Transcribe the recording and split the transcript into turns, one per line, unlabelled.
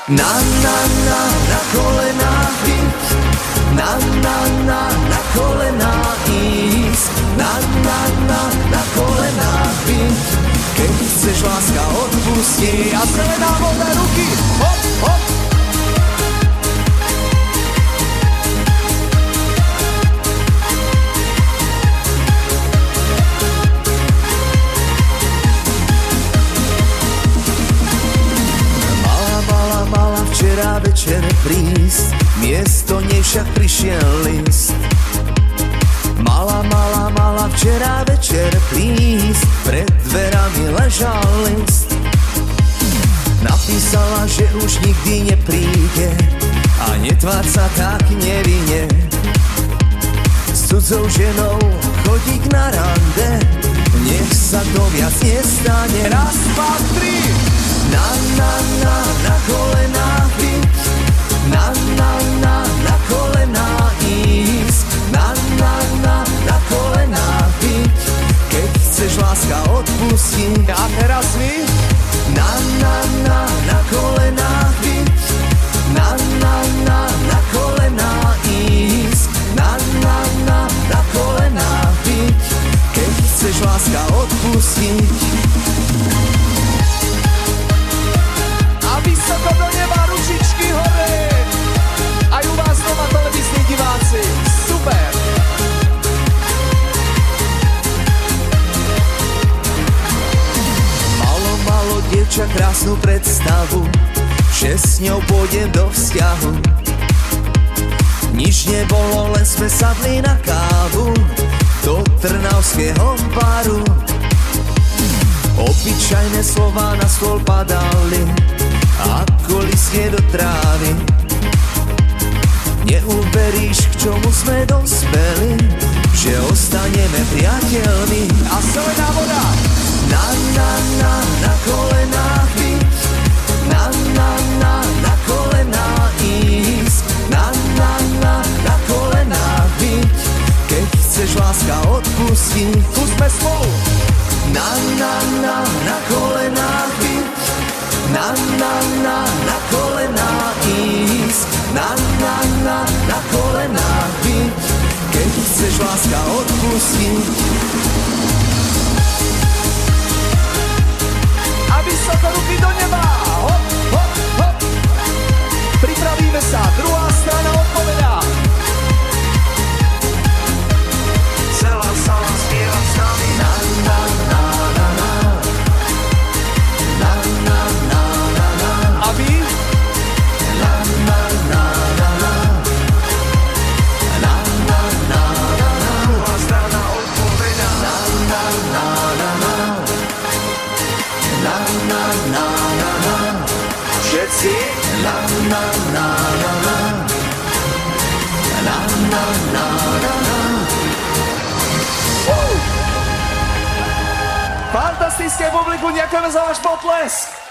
Na kolenách byť, na kolenách ísť, na kolenách byť. Keď chceš, láska, odpusti a zelená voľné ruky, hop, hop. Včera večer prísť, miesto nej však prišiel list. Mala včera večer prísť, pred dverami ležal list. Napísala, že už nikdy nepríde a netvár sa tak nevinne. S cudzou ženou chodík na rande, nech sa to viac nestane. Raz, dva, tri. Na kolenách byť, na kolenách ísť, na kolenách byť. Keď chceš, láska, odpustiť. A teraz vy? Na kolenách byť, na kolenách ísť, na kolenách byť. Keď chceš, láska, odpustiť. Vysoko do neba, ručičky hore. Aj u vás doma, televízni diváci. Super. Malo dievča krásnu predstavu, že s ňou pôjdem do vzťahu. Nič nebolo, len sme sadli na kávu do trnavského baru. Obyčajné slová na stôl padali ako listie do trávy. Neuveríš, k čomu sme dospeli, že ostaneme priateľmi. A zelená voda. Na kolenách byť, na kolenách ísť, na kolenách byť. Keď chceš, láska, odpustiť. Tu sme spolu. Na kolenách byť, na kolenách ísť, na kolenách byť. Keď chceš, láska, odpustiť. A vysoko ruky do neba, hop, hop, hop. Pripravíme sa, druhá strana odpovedá. Celá sala spieva s nami. A vy? Druhá strana odpovedá. Všetci? Fantastické publikum, ďakujeme za váš potlesk.